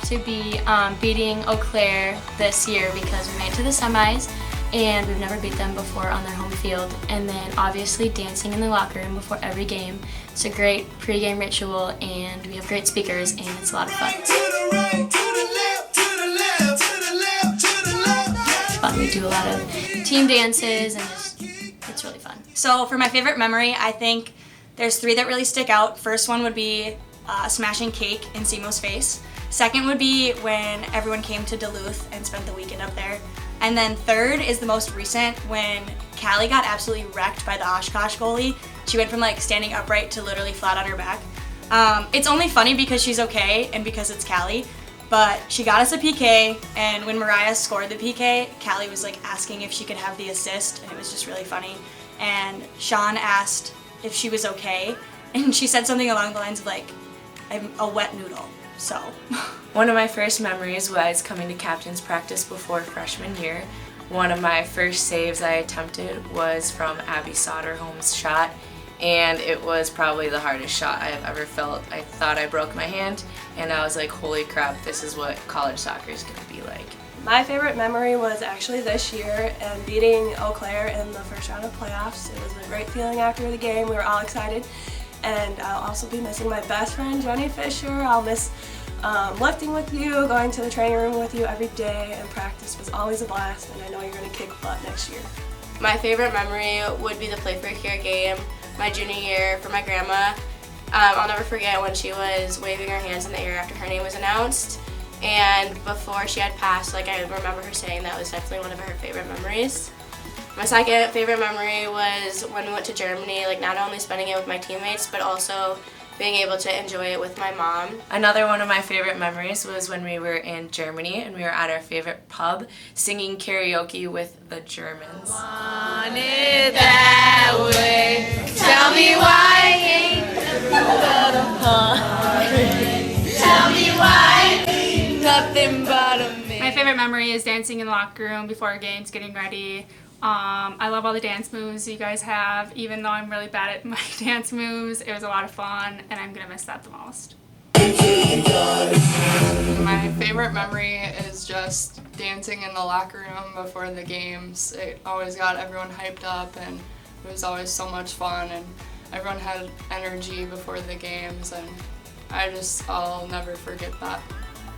to be beating Eau Claire this year because we made it to the semis and we've never beat them before on their home field. And then obviously dancing in the locker room before every game. It's a great pre-game ritual and we have great speakers and it's a lot of fun. We do a lot of team dances and it's really fun. So for my favorite memory, I think there's 3 that really stick out. First one would be smashing cake in Simo's face. Second would be when everyone came to Duluth and spent the weekend up there. And then third is the most recent when Callie got absolutely wrecked by the Oshkosh goalie. She went from like standing upright to literally flat on her back. It's only funny because she's okay and because it's Callie. But she got us a PK, and when Mariah scored the PK, Callie was like asking if she could have the assist, and it was just really funny. And Sean asked if she was okay, and she said something along the lines of like, I'm a wet noodle, so. One of my first memories was coming to captain's practice before freshman year. One of my first saves I attempted was from Abby Soderholm's shot, and it was probably the hardest shot I have ever felt. I thought I broke my hand, and I was like, holy crap, this is what college soccer is going to be like. My favorite memory was actually this year and beating Eau Claire in the first round of playoffs. It was a great feeling after the game. We were all excited, and I'll also be missing my best friend, Jenny Fisher. I'll miss lifting with you, going to the training room with you every day, and practice was always a blast, and I know you're going to kick butt next year. My favorite memory would be the Play for a Cure game my junior year for my grandma. I'll never forget when she was waving her hands in the air after her name was announced, and before she had passed, like I remember her saying that was definitely one of her favorite memories. My second favorite memory was when we went to Germany, like not only spending it with my teammates, but also being able to enjoy it with my mom. Another one of my favorite memories was when we were in Germany and we were at our favorite pub singing karaoke with the Germans. Want it that way. Tell me why ain't tell me why ain't nothing but a man. My favorite memory is dancing in the locker room before games, getting ready. I love all the dance moves you guys have. Even though I'm really bad at my dance moves, it was a lot of fun, and I'm going to miss that the most. My favorite memory is just dancing in the locker room before the games. It always got everyone hyped up, and it was always so much fun, and everyone had energy before the games, and I'll never forget that.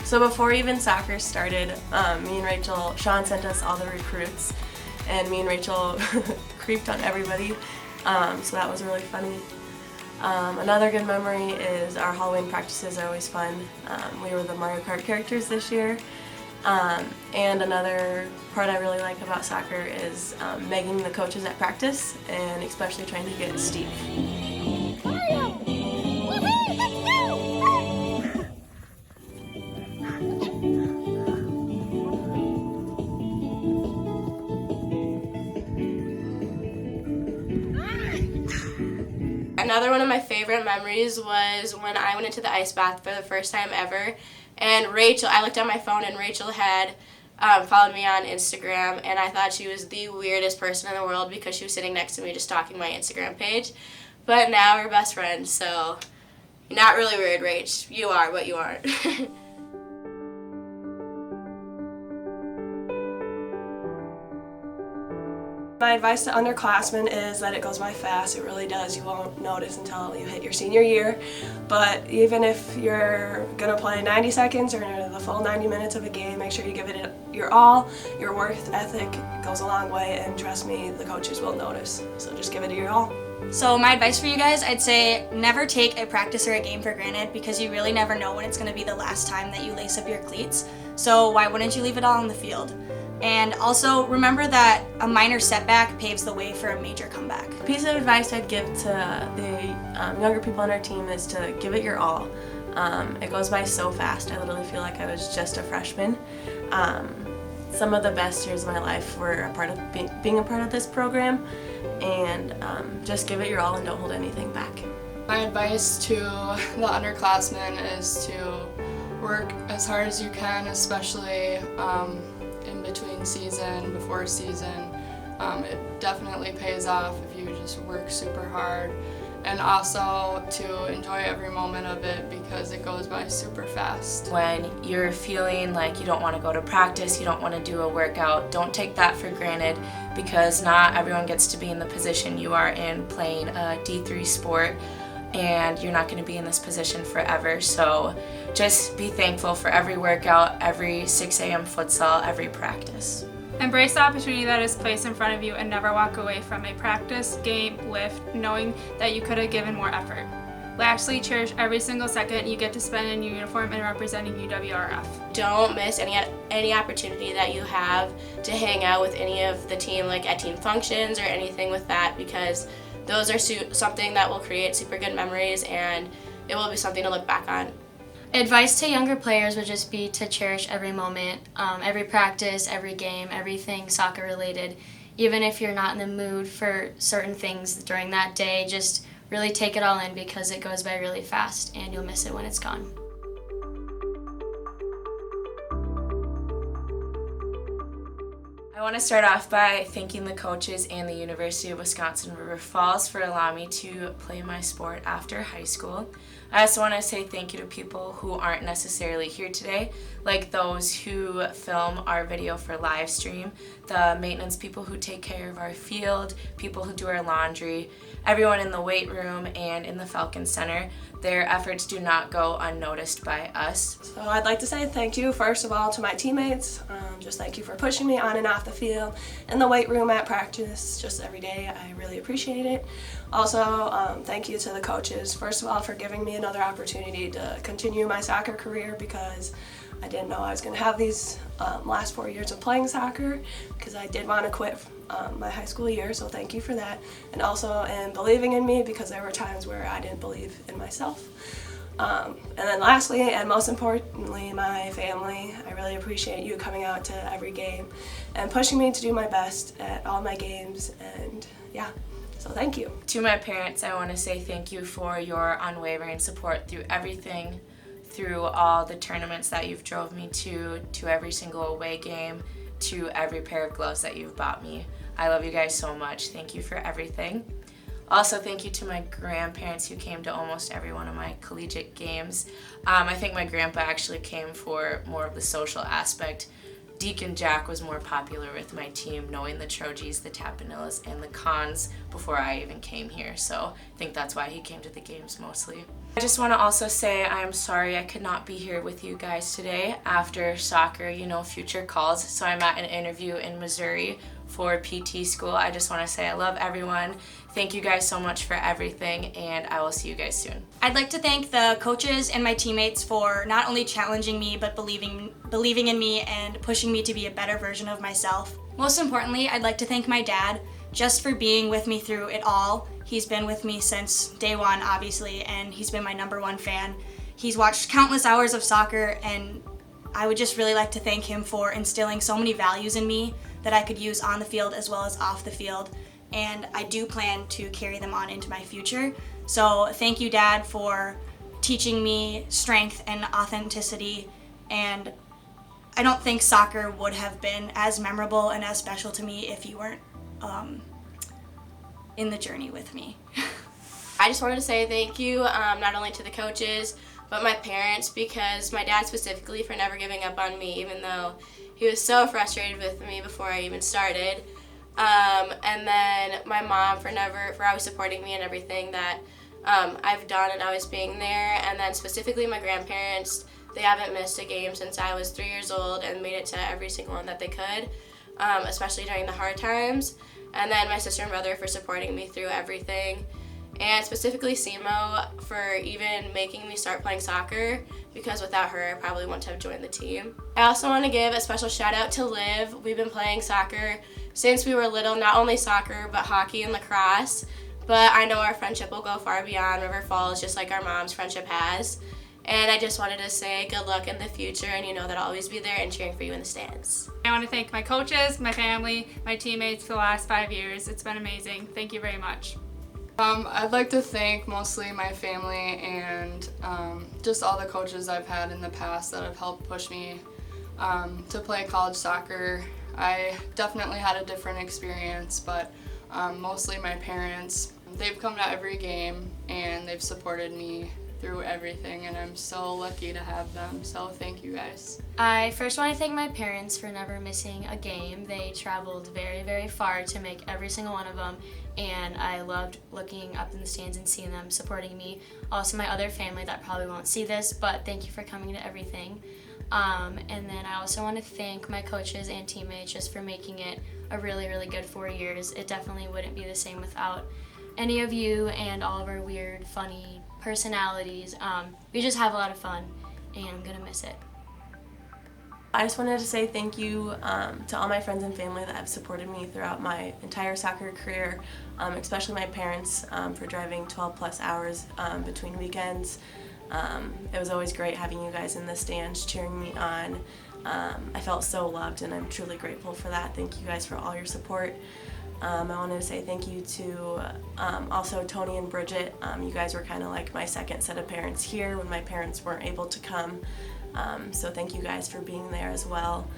So before even soccer started, me and Rachel, Sean sent us all the recruits, and me and Rachel creeped on everybody, so that was really funny. Another good memory is our Halloween practices are always fun. We were the Mario Kart characters this year, and another part I really like about soccer is negging the coaches at practice, and especially trying to get Steve. Another one of my favorite memories was when I went into the ice bath for the first time ever, and I looked at my phone and Rachel had followed me on Instagram, and I thought she was the weirdest person in the world because she was sitting next to me just stalking my Instagram page. But now we're best friends, so you're not really weird, Rach. You are, but you aren't. My advice to underclassmen is that it goes by fast. It really does. You won't notice until you hit your senior year. But even if you're going to play 90 seconds or the full 90 minutes of a game, make sure you give it your all. Your work ethic goes a long way, and trust me, the coaches will notice. So just give it your all. So my advice for you guys, I'd say never take a practice or a game for granted because you really never know when it's going to be the last time that you lace up your cleats. So why wouldn't you leave it all on the field? And also remember that a minor setback paves the way for a major comeback. A piece of advice I'd give to the younger people on our team is to give it your all. It goes by so fast. I literally feel like I was just a freshman. Some of the best years of my life were a part of being a part of this program, and just give it your all and don't hold anything back. My advice to the underclassmen is to work as hard as you can, especially in between season, before season. It definitely pays off if you just work super hard and also to enjoy every moment of it because it goes by super fast. When you're feeling like you don't want to go to practice, you don't want to do a workout, don't take that for granted because not everyone gets to be in the position you are in playing a D3 sport, and you're not going to be in this position forever. So just be thankful for every workout, every 6 a.m. futsal, every practice. Embrace the opportunity that is placed in front of you and never walk away from a practice, game, lift, knowing that you could have given more effort. Lastly, cherish every single second you get to spend in your uniform and representing UWRF. Don't miss any opportunity that you have to hang out with any of the team, like at team functions or anything with that, because those are something that will create super good memories and it will be something to look back on. Advice to younger players would just be to cherish every moment, every practice, every game, everything soccer related. Even if you're not in the mood for certain things during that day, just really take it all in because it goes by really fast and you'll miss it when it's gone. I want to start off by thanking the coaches and the University of Wisconsin River Falls for allowing me to play my sport after high school. I also want to say thank you to people who aren't necessarily here today, like those who film our video for live stream, the maintenance people who take care of our field, people who do our laundry, everyone in the weight room and in the Falcon Center. Their efforts do not go unnoticed by us. So I'd like to say thank you, first of all, to my teammates. Just thank you for pushing me on and off the field, in the weight room, at practice, just every day. I really appreciate it. Also, thank you to the coaches, first of all, for giving me another opportunity to continue my soccer career because I didn't know I was going to have these last 4 years of playing soccer because I did want to quit my high school year, so thank you for that. And also in believing in me because there were times where I didn't believe in myself. And then lastly, and most importantly, my family. I really appreciate you coming out to every game and pushing me to do my best at all my games, and yeah, so thank you. To my parents, I want to say thank you for your unwavering support through everything, through all the tournaments that you've drove me to every single away game, to every pair of gloves that you've bought me. I love you guys so much. Thank you for everything. Also, thank you to my grandparents who came to almost every one of my collegiate games. I think my grandpa actually came for more of the social aspect. Deacon Jack was more popular with my team, knowing the Trojans, the Tapanillas, and the Cons before I even came here, so I think that's why he came to the games mostly. I just want to also say I'm sorry I could not be here with you guys today. After soccer, you know, future calls, so I'm at an interview in Missouri for PT school. I just want to say I love everyone. Thank you guys so much for everything, and I will see you guys soon. I'd like to thank the coaches and my teammates for not only challenging me, but believing in me and pushing me to be a better version of myself. Most importantly, I'd like to thank my dad just for being with me through it all. He's been with me since day one, obviously, and he's been my #1 fan. He's watched countless hours of soccer, and I would just really like to thank him for instilling so many values in me that I could use on the field as well as off the field. And I do plan to carry them on into my future. So thank you, Dad, for teaching me strength and authenticity. And I don't think soccer would have been as memorable and as special to me if you weren't in the journey with me. I just wanted to say thank you, not only to the coaches, but my parents, because my dad specifically for never giving up on me, even though he was so frustrated with me before I even started. And then my mom for always supporting me in everything that I've done and always being there. And then specifically my grandparents, they haven't missed a game since I was 3 years old and made it to every single one that they could, especially during the hard times. And then my sister and brother for supporting me through everything. And specifically Simo for even making me start playing soccer, because without her I probably wouldn't have joined the team. I also want to give a special shout out to Liv. We've been playing soccer since we were little, not only soccer but hockey and lacrosse. But I know our friendship will go far beyond River Falls, just like our mom's friendship has. And I just wanted to say good luck in the future, and you know that I'll always be there and cheering for you in the stands. I want to thank my coaches, my family, my teammates for the last 5 years. It's been amazing. Thank you very much. I'd like to thank mostly my family and just all the coaches I've had in the past that have helped push me to play college soccer. I definitely had a different experience, but mostly my parents. They've come to every game and they've supported me through everything, and I'm so lucky to have them, so thank you guys. I first want to thank my parents for never missing a game. They traveled very, very far to make every single one of them, and I loved looking up in the stands and seeing them supporting me. Also, my other family that probably won't see this, but thank you for coming to everything. And then I also want to thank my coaches and teammates just for making it a really, really good 4 years. It definitely wouldn't be the same without any of you and all of our weird, funny personalities. We just have a lot of fun, and I'm going to miss it. I just wanted to say thank you to all my friends and family that have supported me throughout my entire soccer career, especially my parents for driving 12 plus hours between weekends. It was always great having you guys in the stands cheering me on. I felt so loved, and I'm truly grateful for that. Thank you guys for all your support. I wanted to say thank you to also Tony and Bridget. You guys were kind of like my second set of parents here when my parents weren't able to come. So thank you guys for being there as well.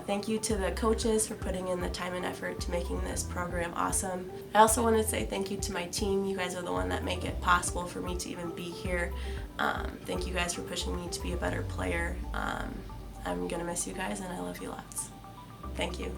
Thank you to the coaches for putting in the time and effort to making this program awesome. I also want to say thank you to my team. You guys are the one that make it possible for me to even be here. Thank you guys for pushing me to be a better player. I'm going to miss you guys, and I love you lots. Thank you.